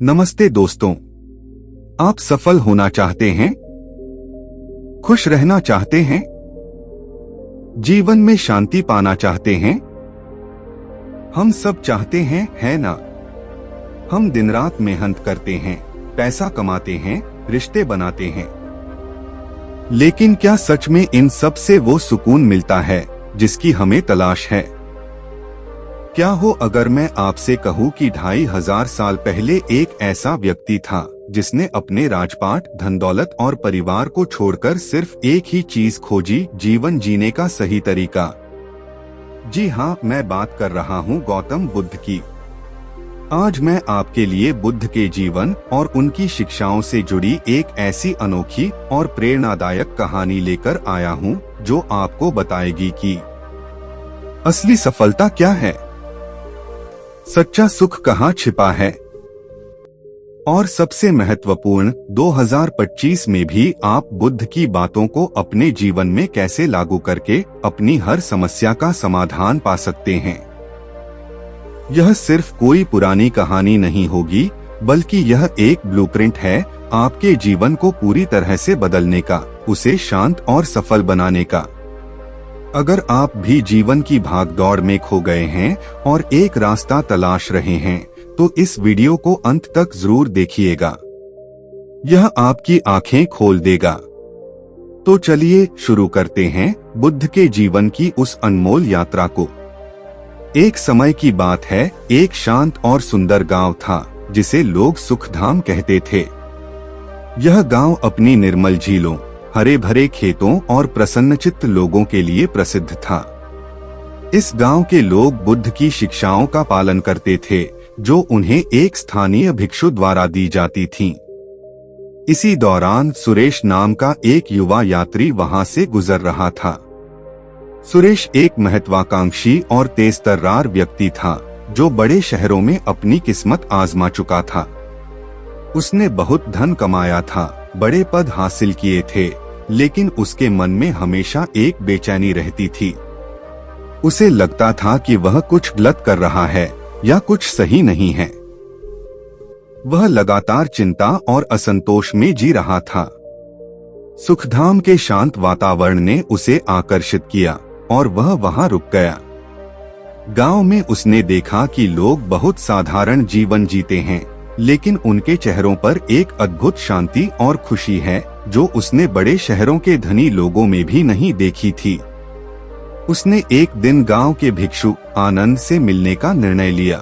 नमस्ते दोस्तों, आप सफल होना चाहते हैं? खुश रहना चाहते हैं? जीवन में शांति पाना चाहते हैं? हम सब चाहते हैं, है ना? हम दिन रात मेहनत करते हैं, पैसा कमाते हैं, रिश्ते बनाते हैं। लेकिन क्या सच में इन सब से वो सुकून मिलता है जिसकी हमें तलाश है? क्या हो अगर मैं आपसे कहूं कि 2500 साल पहले एक ऐसा व्यक्ति था जिसने अपने राजपाट, धन दौलत और परिवार को छोड़कर सिर्फ एक ही चीज खोजी, जीवन जीने का सही तरीका। जी हाँ, मैं बात कर रहा हूँ गौतम बुद्ध की। आज मैं आपके लिए बुद्ध के जीवन और उनकी शिक्षाओं से जुड़ी एक ऐसी अनोखी और प्रेरणादायक कहानी लेकर आया हूँ जो आपको बताएगी कि असली सफलता क्या है, सच्चा सुख कहाँ छिपा है, और सबसे महत्वपूर्ण 2025 में भी आप बुद्ध की बातों को अपने जीवन में कैसे लागू करके अपनी हर समस्या का समाधान पा सकते हैं। यह सिर्फ कोई पुरानी कहानी नहीं होगी, बल्कि यह एक ब्लूप्रिंट है आपके जीवन को पूरी तरह से बदलने का, उसे शांत और सफल बनाने का। अगर आप भी जीवन की भागदौड़ में खो गए हैं और एक रास्ता तलाश रहे हैं, तो इस वीडियो को अंत तक जरूर देखिएगा। यह आपकी आंखें खोल देगा। तो चलिए शुरू करते हैं बुद्ध के जीवन की उस अनमोल यात्रा को। एक समय की बात है, एक शांत और सुंदर गांव था जिसे लोग सुखधाम कहते थे। यह गांव अपनी निर्मल झीलों, हरे भरे खेतों और प्रसन्नचित्त लोगों के लिए प्रसिद्ध था। इस गांव के लोग बुद्ध की शिक्षाओं का पालन करते थे जो उन्हें एक स्थानीय भिक्षु द्वारा दी जाती थीं। इसी दौरान सुरेश नाम का एक युवा यात्री वहां से गुजर रहा था। सुरेश एक महत्वाकांक्षी और तेजतर्रार व्यक्ति था जो बड़े शहरों में अपनी किस्मत आजमा चुका था। उसने बहुत धन कमाया था, बड़े पद हासिल किए थे, लेकिन उसके मन में हमेशा एक बेचैनी रहती थी। उसे लगता था कि वह कुछ गलत कर रहा है या कुछ सही नहीं है। वह लगातार चिंता और असंतोष में जी रहा था। सुखधाम के शांत वातावरण ने उसे आकर्षित किया और वह वहां रुक गया। गांव में उसने देखा कि लोग बहुत साधारण जीवन जीते हैं, लेकिन उनके चेहरों पर एक अद्भुत शांति और खुशी है जो उसने बड़े शहरों के धनी लोगों में भी नहीं देखी थी। उसने एक दिन गांव के भिक्षु आनंद से मिलने का निर्णय लिया।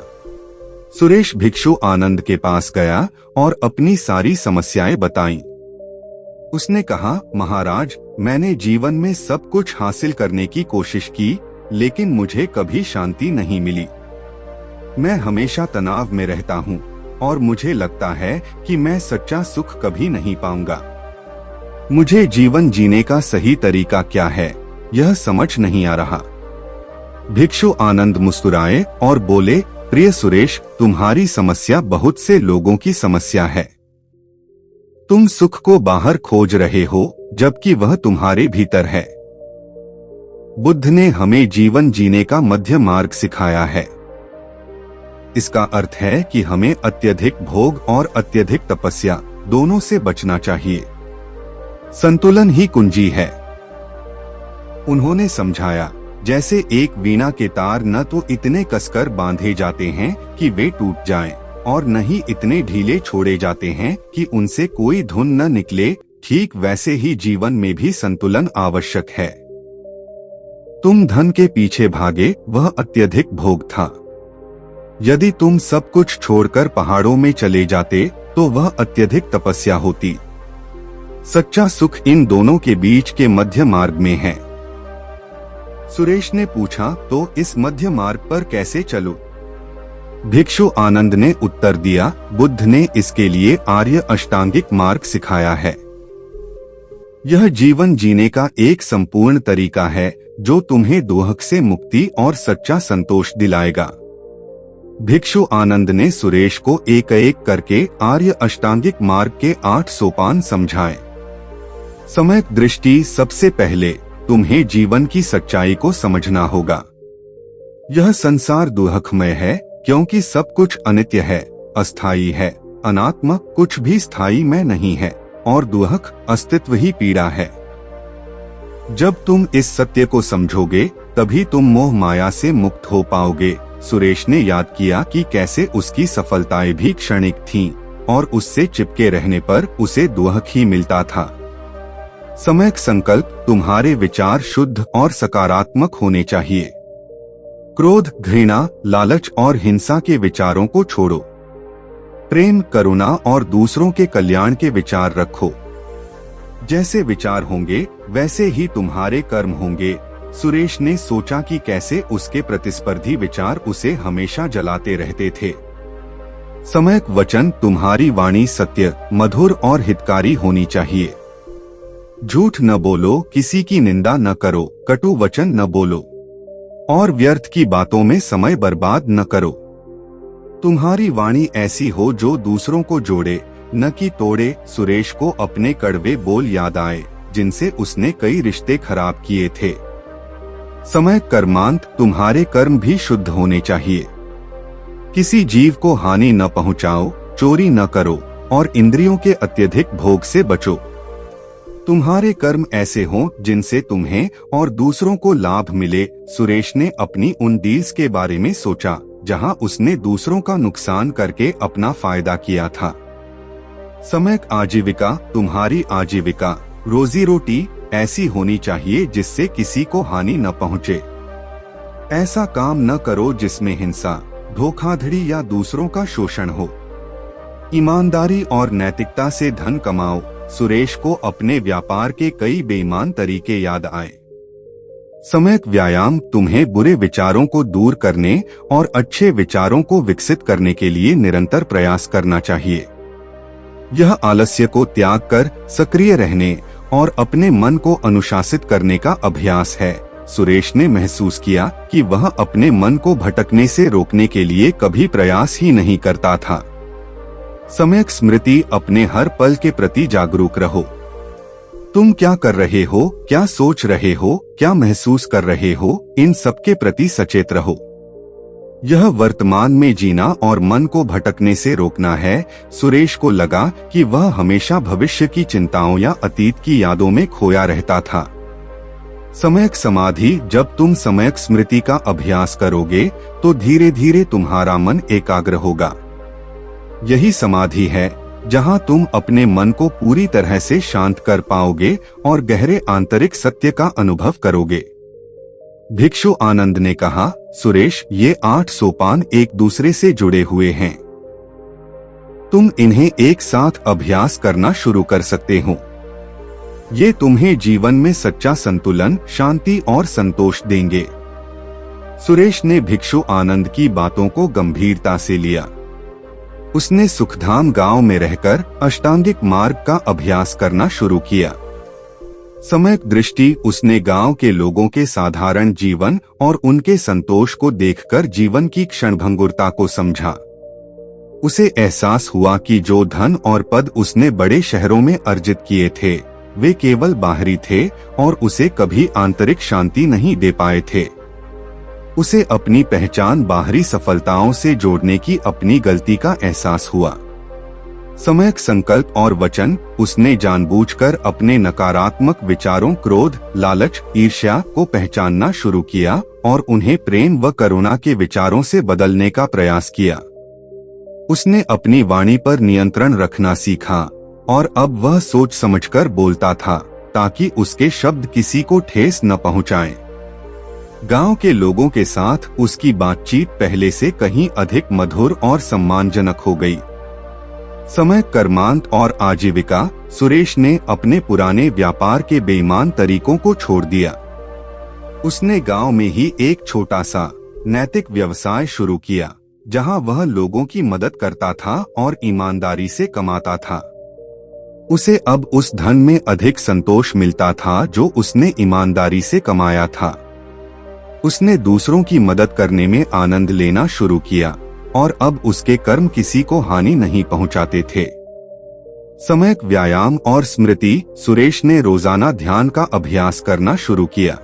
सुरेश भिक्षु आनंद के पास गया और अपनी सारी समस्याएं बताईं। उसने कहा, महाराज, मैंने जीवन में सब कुछ हासिल करने की कोशिश की, लेकिन मुझे कभी शांति नहीं मिली। मैं हमेशा तनाव में रहता हूँ और मुझे लगता है कि मैं सच्चा सुख कभी नहीं पाऊंगा। मुझे जीवन जीने का सही तरीका क्या है, यह समझ नहीं आ रहा। भिक्षु आनंद मुस्कुराए और बोले, प्रिय सुरेश, तुम्हारी समस्या बहुत से लोगों की समस्या है। तुम सुख को बाहर खोज रहे हो, जबकि वह तुम्हारे भीतर है। बुद्ध ने हमें जीवन जीने का मध्य मार्ग सिखाया है। इसका अर्थ है कि हमें अत्यधिक भोग और अत्यधिक तपस्या दोनों से बचना चाहिए। संतुलन ही कुंजी है। उन्होंने समझाया, जैसे एक वीणा के तार न तो इतने कसकर बांधे जाते हैं कि वे टूट जाएं, और न ही इतने ढीले छोड़े जाते हैं कि उनसे कोई धुन न निकले, ठीक वैसे ही जीवन में भी संतुलन आवश्यक है। तुम धन के पीछे भागे, वह अत्यधिक भोग था। यदि तुम सब कुछ छोड़कर पहाड़ों में चले जाते तो वह अत्यधिक तपस्या होती। सच्चा सुख इन दोनों के बीच के मध्य मार्ग में है। सुरेश ने पूछा, तो इस मध्य मार्ग पर कैसे चलूं? भिक्षु आनंद ने उत्तर दिया, बुद्ध ने इसके लिए आर्य अष्टांगिक मार्ग सिखाया है। यह जीवन जीने का एक संपूर्ण तरीका है जो तुम्हें दुख से मुक्ति और सच्चा संतोष दिलाएगा। भिक्षु आनंद ने सुरेश को एक एक करके आर्य अष्टांगिक मार्ग के 8 सोपान समझाए। सम्यक दृष्टि, सबसे पहले तुम्हें जीवन की सच्चाई को समझना होगा। यह संसार दुखमय है क्योंकि सब कुछ अनित्य है, अस्थायी है अनात्म कुछ भी स्थायी मैं नहीं है और दुहक अस्तित्व ही पीड़ा है। जब तुम इस सत्य को समझोगे तभी तुम मोह माया से मुक्त हो पाओगे। सुरेश ने याद किया कि कैसे उसकी सफलताएं भी क्षणिक थीं और उससे चिपके रहने पर उसे दुहक ही मिलता था। सम्यक संकल्प, तुम्हारे विचार शुद्ध और सकारात्मक होने चाहिए। क्रोध, घृणा, लालच और हिंसा के विचारों को छोड़ो। प्रेम, करुणा और दूसरों के कल्याण के विचार रखो। जैसे विचार होंगे वैसे ही तुम्हारे कर्म होंगे। सुरेश ने सोचा कि कैसे उसके प्रतिस्पर्धी विचार उसे हमेशा जलाते रहते थे। सम्यक वचन, तुम्हारी वाणी सत्य, मधुर और हितकारी होनी चाहिए। झूठ न बोलो, किसी की निंदा न करो, कटु वचन न बोलो और व्यर्थ की बातों में समय बर्बाद न करो। तुम्हारी वाणी ऐसी हो जो दूसरों को जोड़े, न कि तोड़े। सुरेश को अपने कड़वे बोल याद आए जिनसे उसने कई रिश्ते खराब किए थे। सम्यक कर्मांत, तुम्हारे कर्म भी शुद्ध होने चाहिए। किसी जीव को हानि न पहुंचाओ, चोरी न करो और इंद्रियों के अत्यधिक भोग से बचो। तुम्हारे कर्म ऐसे हों जिनसे तुम्हें और दूसरों को लाभ मिले। सुरेश ने अपनी उन डील्स के बारे में सोचा जहां उसने दूसरों का नुकसान करके अपना फायदा किया था। सम्यक आजीविका, तुम्हारी आजीविका, रोजी रोटी ऐसी होनी चाहिए जिससे किसी को हानि न पहुंचे। ऐसा काम न करो जिसमें हिंसा, धोखाधड़ी या दूसरों का शोषण हो। ईमानदारी और नैतिकता से धन कमाओ। सुरेश को अपने व्यापार के कई बेईमान तरीके याद आए। सम्यक व्यायाम, तुम्हें बुरे विचारों को दूर करने और अच्छे विचारों को विकसित करने के लिए निरंतर प्रयास करना चाहिए। यह आलस्य को त्याग कर सक्रिय रहने और अपने मन को अनुशासित करने का अभ्यास है। सुरेश ने महसूस किया कि वह अपने मन को भटकने से रोकने के लिए कभी प्रयास ही नहीं करता था। सम्यक स्मृति, अपने हर पल के प्रति जागरूक रहो। तुम क्या कर रहे हो, क्या सोच रहे हो, क्या महसूस कर रहे हो, इन सब के प्रति सचेत रहो। यह वर्तमान में जीना और मन को भटकने से रोकना है। सुरेश को लगा कि वह हमेशा भविष्य की चिंताओं या अतीत की यादों में खोया रहता था। सम्यक समाधि, जब तुम सम्यक स्मृति का अभ्यास करोगे तो धीरे धीरे तुम्हारा मन एकाग्र होगा। यही समाधि है जहां तुम अपने मन को पूरी तरह से शांत कर पाओगे और गहरे आंतरिक सत्य का अनुभव करोगे। भिक्षु आनंद ने कहा, सुरेश, ये 8 सोपान एक दूसरे से जुड़े हुए हैं। तुम इन्हें एक साथ अभ्यास करना शुरू कर सकते हो। ये तुम्हें जीवन में सच्चा संतुलन, शांति और संतोष देंगे। सुरेश ने भिक्षु आनंद की बातों को गंभीरता से लिया। उसने सुखधाम गांव में रहकर अष्टांगिक मार्ग का अभ्यास करना शुरू किया। सम्यक दृष्टि, उसने गांव के लोगों के साधारण जीवन और उनके संतोष को देखकर जीवन की क्षणभंगुरता को समझा। उसे एहसास हुआ कि जो धन और पद उसने बड़े शहरों में अर्जित किए थे वे केवल बाहरी थे और उसे कभी आंतरिक शांति नहीं दे पाए थे। उसे अपनी पहचान बाहरी सफलताओं से जोड़ने की अपनी गलती का एहसास हुआ। सम्यक संकल्प और वचन, उसने जानबूझकर अपने नकारात्मक विचारों, क्रोध, लालच, ईर्ष्या को पहचानना शुरू किया और उन्हें प्रेम व करुणा के विचारों से बदलने का प्रयास किया। उसने अपनी वाणी पर नियंत्रण रखना सीखा और अब वह सोच समझकर बोलता था ताकि उसके शब्द किसी को ठेस न पहुंचाएं। गांव के लोगों के साथ उसकी बातचीत पहले से कहीं अधिक मधुर और सम्मानजनक हो गई। सम्यक कर्मांत और आजीविका, सुरेश ने अपने पुराने व्यापार के बेईमान तरीकों को छोड़ दिया। उसने गांव में ही एक छोटा सा नैतिक व्यवसाय शुरू किया जहां वह लोगों की मदद करता था और ईमानदारी से कमाता था। उसे अब उस धन में अधिक संतोष मिलता था जो उसने ईमानदारी से कमाया था। उसने दूसरों की मदद करने में आनंद लेना शुरू किया और अब उसके कर्म किसी को हानि नहीं पहुंचाते थे। सम्यक व्यायाम और स्मृति, सुरेश ने रोजाना ध्यान का अभ्यास करना शुरू किया।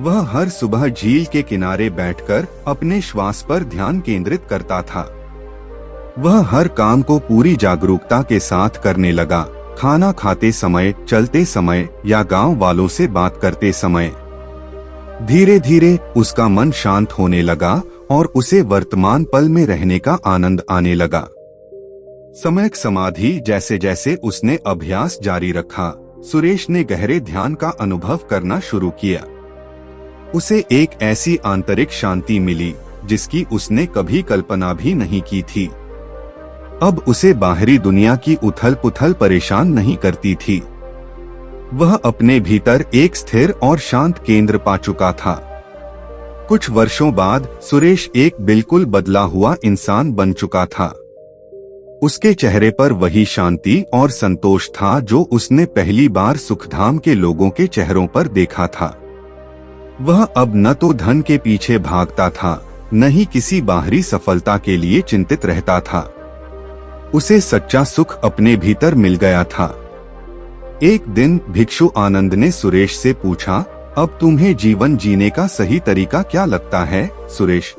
वह हर सुबह झील के किनारे बैठकर अपने श्वास पर ध्यान केंद्रित करता था। वह हर काम को पूरी जागरूकता के साथ करने लगा, खाना खाते समय, चलते समय या गांव वालों से बात करते समय। धीरे धीरे उसका मन शांत होने लगा और उसे वर्तमान पल में रहने का आनंद आने लगा। सम्यक समाधि जैसे जैसे उसने अभ्यास जारी रखा, सुरेश ने गहरे ध्यान का अनुभव करना शुरू किया। उसे एक ऐसी आंतरिक शांति मिली जिसकी उसने कभी कल्पना भी नहीं की थी। अब उसे बाहरी दुनिया की उथल पुथल परेशान नहीं करती थी। वह अपने भीतर एक स्थिर और शांत केंद्र पा चुका था। कुछ वर्षों बाद सुरेश एक बिल्कुल बदला हुआ इंसान बन चुका था। उसके चेहरे पर वही शांति और संतोष था जो उसने पहली बार सुखधाम के लोगों के चेहरों पर देखा था। वह अब न तो धन के पीछे भागता था, न ही किसी बाहरी सफलता के लिए चिंतित रहता था। उसे सच्चा सुख अपने भीतर मिल गया था। एक दिन भिक्षु आनंद ने सुरेश से पूछा, अब तुम्हें जीवन जीने का सही तरीका क्या लगता है सुरेश?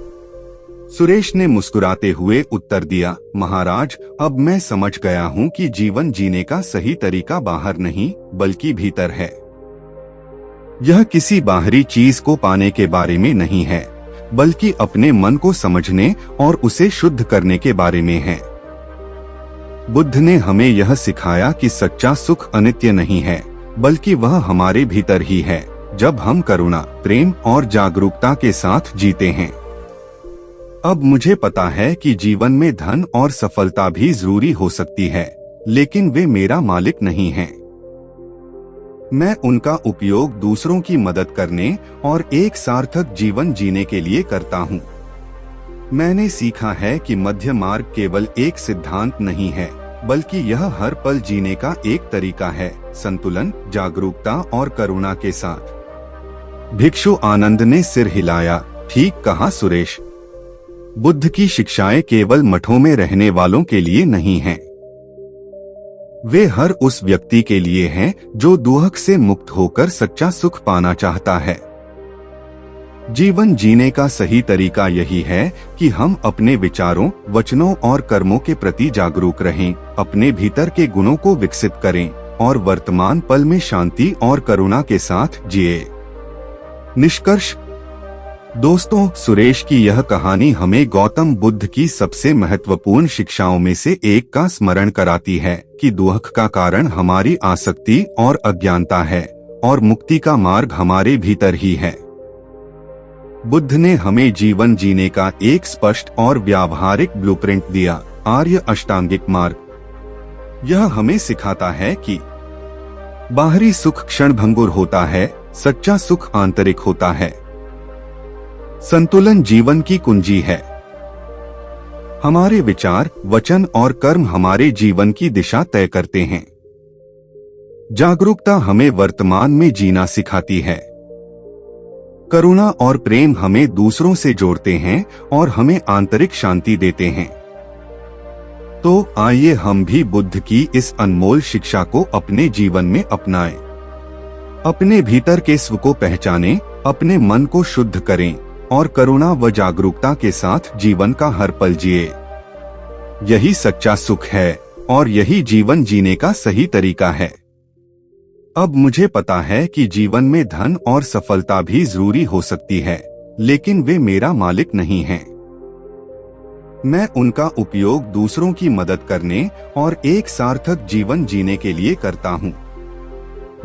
सुरेश ने मुस्कुराते हुए उत्तर दिया, महाराज, अब मैं समझ गया हूँ कि जीवन जीने का सही तरीका बाहर नहीं बल्कि भीतर है। यह किसी बाहरी चीज को पाने के बारे में नहीं है, बल्कि अपने मन को समझने और उसे शुद्ध करने के बारे में है। बुद्ध ने हमें यह सिखाया कि सच्चा सुख अनित्य नहीं है, बल्कि वह हमारे भीतर ही है, जब हम करुणा, प्रेम और जागरूकता के साथ जीते हैं। अब मुझे पता है कि जीवन में धन और सफलता भी जरूरी हो सकती है, लेकिन वे मेरा मालिक नहीं हैं। मैं उनका उपयोग दूसरों की मदद करने और एक सार्थक जीवन जीने के लिए करता हूँ। मैंने सीखा है कि मध्य मार्ग केवल एक सिद्धांत नहीं है, बल्कि यह हर पल जीने का एक तरीका है, संतुलन, जागरूकता और करुणा के साथ। भिक्षु आनंद ने सिर हिलाया, ठीक कहा सुरेश। बुद्ध की शिक्षाएं केवल मठों में रहने वालों के लिए नहीं हैं। वे हर उस व्यक्ति के लिए हैं जो दुहक से मुक्त होकर सच्चा सुख पाना चाहता है। जीवन जीने का सही तरीका यही है कि हम अपने विचारों, वचनों और कर्मों के प्रति जागरूक रहें, अपने भीतर के गुणों को विकसित करें और वर्तमान पल में शांति और करुणा के साथ जिए। निष्कर्ष, दोस्तों, सुरेश की यह कहानी हमें गौतम बुद्ध की सबसे महत्वपूर्ण शिक्षाओं में से एक का स्मरण कराती है कि दुहक का कारण हमारी आसक्ति और अज्ञानता है और मुक्ति का मार्ग हमारे भीतर ही है। बुद्ध ने हमें जीवन जीने का एक स्पष्ट और व्यावहारिक ब्लूप्रिंट दिया, आर्य अष्टांगिक मार्ग। यह हमें सिखाता है कि बाहरी सुख क्षणभंगुर होता है, सच्चा सुख आंतरिक होता है। संतुलन जीवन की कुंजी है। हमारे विचार, वचन और कर्म हमारे जीवन की दिशा तय करते हैं। जागरूकता हमें वर्तमान में जीना सिखाती है। करुणा और प्रेम हमें दूसरों से जोड़ते हैं और हमें आंतरिक शांति देते हैं। तो आइए हम भी बुद्ध की इस अनमोल शिक्षा को अपने जीवन में अपनाएं। अपने भीतर के स्व को पहचानें, अपने मन को शुद्ध करें और करुणा व जागरूकता के साथ जीवन का हर पल जिए। यही सच्चा सुख है और यही जीवन जीने का सही तरीका है। अब मुझे पता है कि जीवन में धन और सफलता भी जरूरी हो सकती है, लेकिन वे मेरा मालिक नहीं हैं। मैं उनका उपयोग दूसरों की मदद करने और एक सार्थक जीवन जीने के लिए करता हूँ।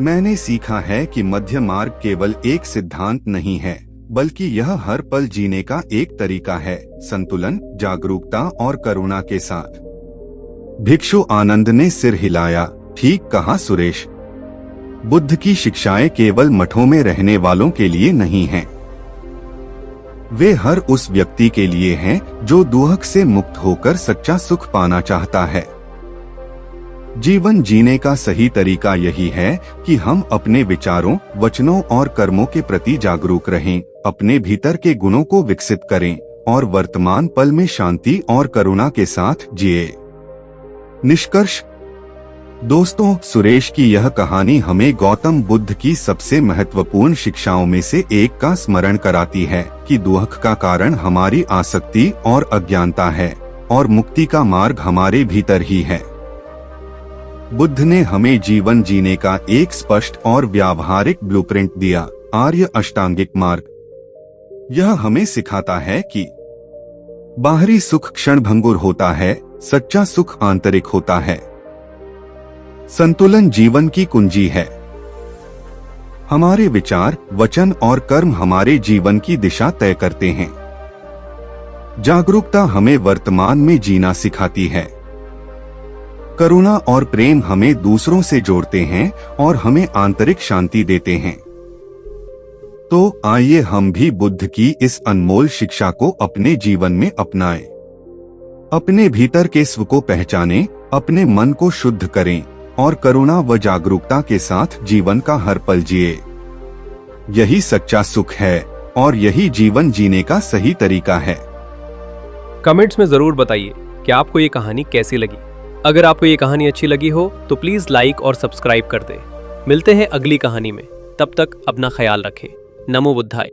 मैंने सीखा है कि मध्य मार्ग केवल एक सिद्धांत नहीं है, बल्कि यह हर पल जीने का एक तरीका है, संतुलन, जागरूकता और करुणा के साथ। भिक्षु आनंद ने सिर हिलाया, ठीक कहा सुरेश। बुद्ध की शिक्षाएं केवल मठों में रहने वालों के लिए नहीं हैं। वे हर उस व्यक्ति के लिए हैं जो दुहक से मुक्त होकर सच्चा सुख पाना चाहता है। जीवन जीने का सही तरीका यही है कि हम अपने विचारों, वचनों और कर्मों के प्रति जागरूक रहें, अपने भीतर के गुणों को विकसित करें और वर्तमान पल में शांति और करुणा के साथ जिए। निष्कर्ष, दोस्तों, सुरेश की यह कहानी हमें गौतम बुद्ध की सबसे महत्वपूर्ण शिक्षाओं में से एक का स्मरण कराती है कि दुहक का कारण हमारी आसक्ति और अज्ञानता है और मुक्ति का मार्ग हमारे भीतर ही है। बुद्ध ने हमें जीवन जीने का एक स्पष्ट और व्यावहारिक ब्लूप्रिंट दिया, आर्य अष्टांगिक मार्ग। यह हमें सिखाता है कि बाहरी सुख क्षणभंगुर होता है, सच्चा सुख आंतरिक होता है। संतुलन जीवन की कुंजी है। हमारे विचार, वचन और कर्म हमारे जीवन की दिशा तय करते हैं। जागरूकता हमें वर्तमान में जीना सिखाती है। करुणा और प्रेम हमें दूसरों से जोड़ते हैं और हमें आंतरिक शांति देते हैं। तो आइए हम भी बुद्ध की इस अनमोल शिक्षा को अपने जीवन में अपनाएं। अपने भीतर के स्व को पहचानें, अपने मन को शुद्ध करें और करुणा व जागरूकता के साथ जीवन का हर पल जिए। यही सच्चा सुख है और यही जीवन जीने का सही तरीका है। कमेंट्स में जरूर बताइए कि आपको ये कहानी कैसी लगी। अगर आपको ये कहानी अच्छी लगी हो तो प्लीज लाइक और सब्सक्राइब कर दें। मिलते हैं अगली कहानी में, तब तक अपना ख्याल रखें। नमो बुद्धाय।